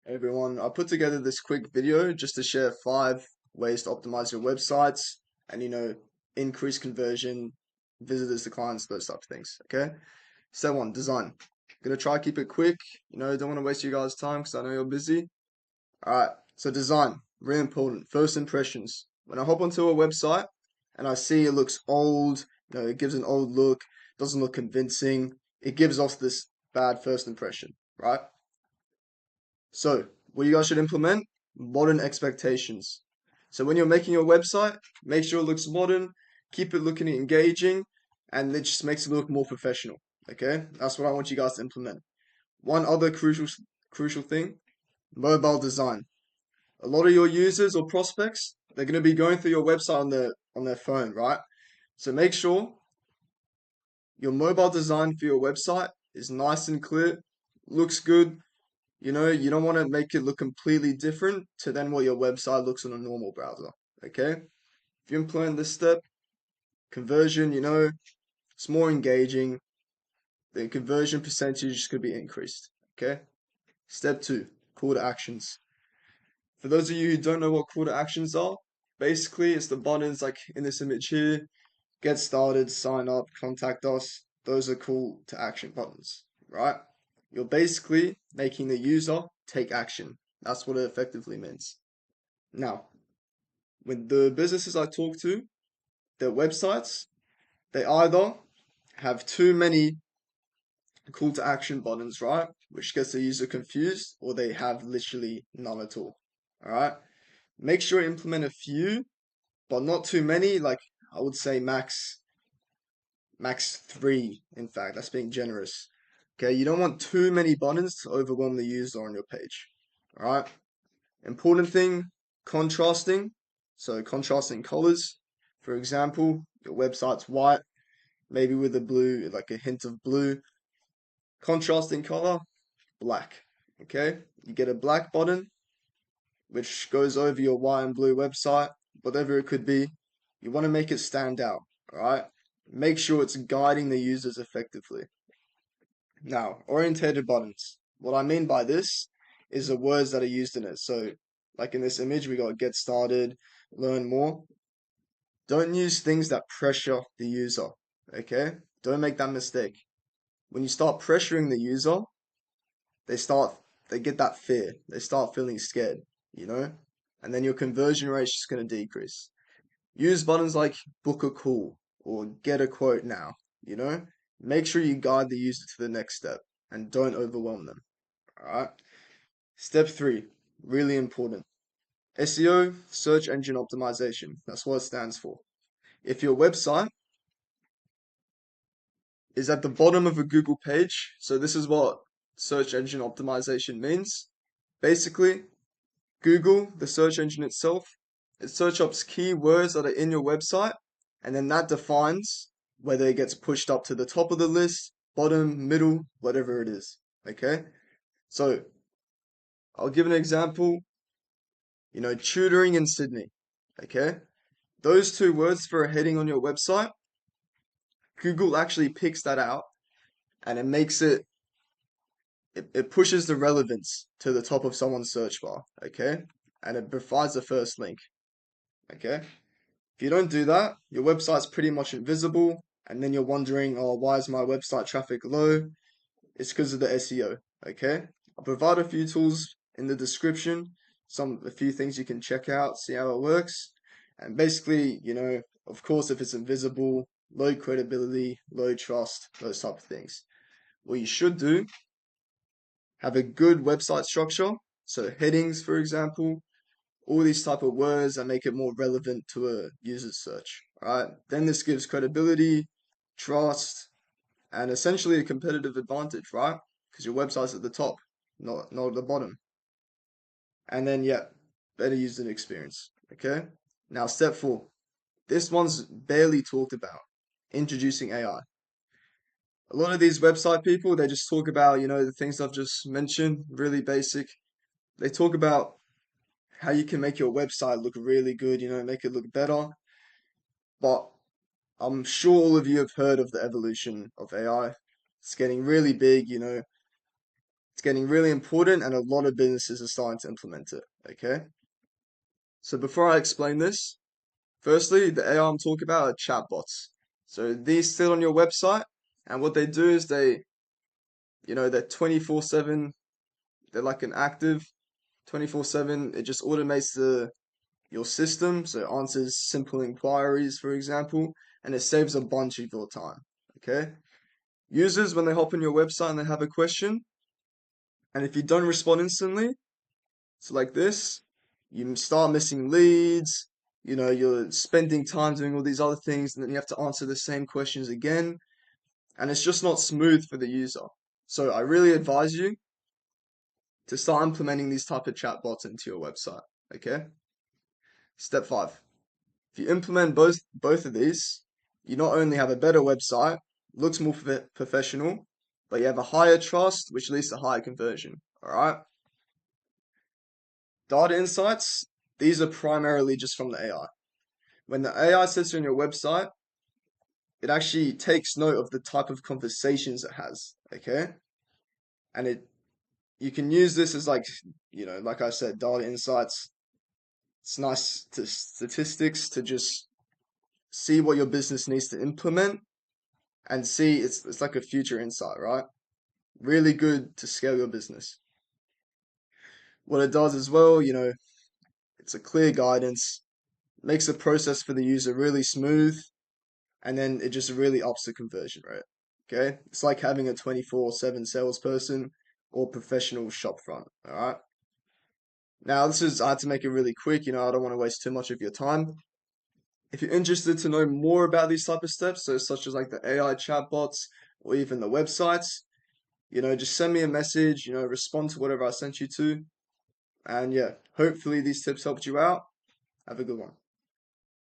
Hey everyone, I put together this quick video just to share 5 ways to optimize your websites and increase conversion, visitors to clients, those type of things. Okay. Step one, design. Gonna try to keep it quick. Don't want to waste you guys' time because I know you're busy. Alright, so design, really important. First impressions. When I hop onto a website and I see it looks old, it gives an old look, doesn't look convincing, it gives off this bad first impression, right? So, what you guys should implement, modern expectations. So when you're making your website, make sure it looks modern, keep it looking engaging, and it just makes it look more professional. Okay? That's what I want you guys to implement. One other crucial thing, mobile design. A lot of your users or prospects, they're going to be going through your website on their phone, right? So make sure your mobile design for your website is nice and clear, looks good, you don't want to make it look completely different to then what your website looks on a normal browser. Okay? If you implement this step, conversion, it's more engaging. The conversion percentage could be increased. Okay? Step two, call to actions. For those of you who don't know what call to actions are, basically it's the buttons like in this image here, get started, sign up, contact us. Those are call to action buttons, right? You're basically making the user take action. That's what it effectively means. Now, with the businesses I talk to, their websites, they either have too many call to action buttons, right? Which gets the user confused, or they have literally none at all. All right. Make sure you implement a few, but not too many. Like I would say max 3, in fact. That's being generous. Okay, you don't want too many buttons to overwhelm the user on your page. All right. Important thing, contrasting. So contrasting colors. For example, your website's white, maybe with a blue, like a hint of blue. Contrasting color, black. Okay, you get a black button which goes over your white and blue website, whatever it could be. You want to make it stand out. All right. Make sure it's guiding the users effectively. Now, orientated buttons. What I mean by this is the words that are used in it. So, like in this image, we got get started, learn more. Don't use things that pressure the user, okay? Don't make that mistake. When you start pressuring the user, they start, they get that fear. They start feeling scared, you know? And then your conversion rate is just going to decrease. Use buttons like book a call or get a quote now, you know? Make sure you guide the user to the next step and don't overwhelm them. All right. Step three, really important. SEO, search engine optimization. That's what it stands for. If your website is at the bottom of a Google page, so this is what search engine optimization means. Basically, Google, the search engine itself, it search up keywords that are in your website, and then that defines whether it gets pushed up to the top of the list, bottom, middle, whatever it is. Okay? So, I'll give an example. Tutoring in Sydney. Okay? Those 2 words for a heading on your website, Google actually picks that out and it makes it pushes the relevance to the top of someone's search bar. Okay? And it provides the first link. Okay? If you don't do that, your website's pretty much invisible, and then you're wondering, oh, why is my website traffic low? It's because of the SEO. Okay? I'll provide a few tools in the description, a few things you can check out, see how it works. And basically, of course, if it's invisible, low credibility, low trust, those type of things. What you should do, have a good website structure. So headings, for example, all these type of words that make it more relevant to a user's search. Right? Then this gives credibility, trust, and essentially a competitive advantage, right? Because your website's at the top, not at the bottom. And then yeah, better user experience. Okay. Now step 4. This one's barely talked about. Introducing AI. A lot of these website people, they just talk about, the things I've just mentioned, really basic. They talk about how you can make your website look really good, make it look better. But I'm sure all of you have heard of the evolution of AI. It's getting really big, It's getting really important and a lot of businesses are starting to implement it, okay? So before I explain this, firstly, the AI I'm talking about are chatbots. So these sit on your website, and what they do is they're 24/7, they're like an active 24/7. It just automates your system, so it answers simple inquiries, for example, and it saves a bunch of your time, okay? Users, when they hop on your website and they have a question, and if you don't respond instantly, so like this, you start missing leads, you're spending time doing all these other things, and then you have to answer the same questions again, and it's just not smooth for the user. So I really advise you to start implementing these type of chatbots into your website, okay? Step 5. If you implement both of these, you not only have a better website, looks more professional, but you have a higher trust, which leads to higher conversion, all right? Data insights, these are primarily just from the AI. When the AI sits on your website, it actually takes note of the type of conversations it has, okay? And you can use this as like I said, data insights. It's nice to statistics to just see what your business needs to implement and see it's like a future insight, right? Really good to scale your business. What it does as well, it's a clear guidance, makes the process for the user really smooth, and then it just really ups the conversion rate. Okay? It's like having a 24/7 salesperson or professional shop front. All right. Now, I had to make it really quick. I don't want to waste too much of your time. If you're interested to know more about these type of steps, so such as like the AI chatbots or even the websites, just send me a message, respond to whatever I sent you to. And yeah, hopefully these tips helped you out. Have a good one.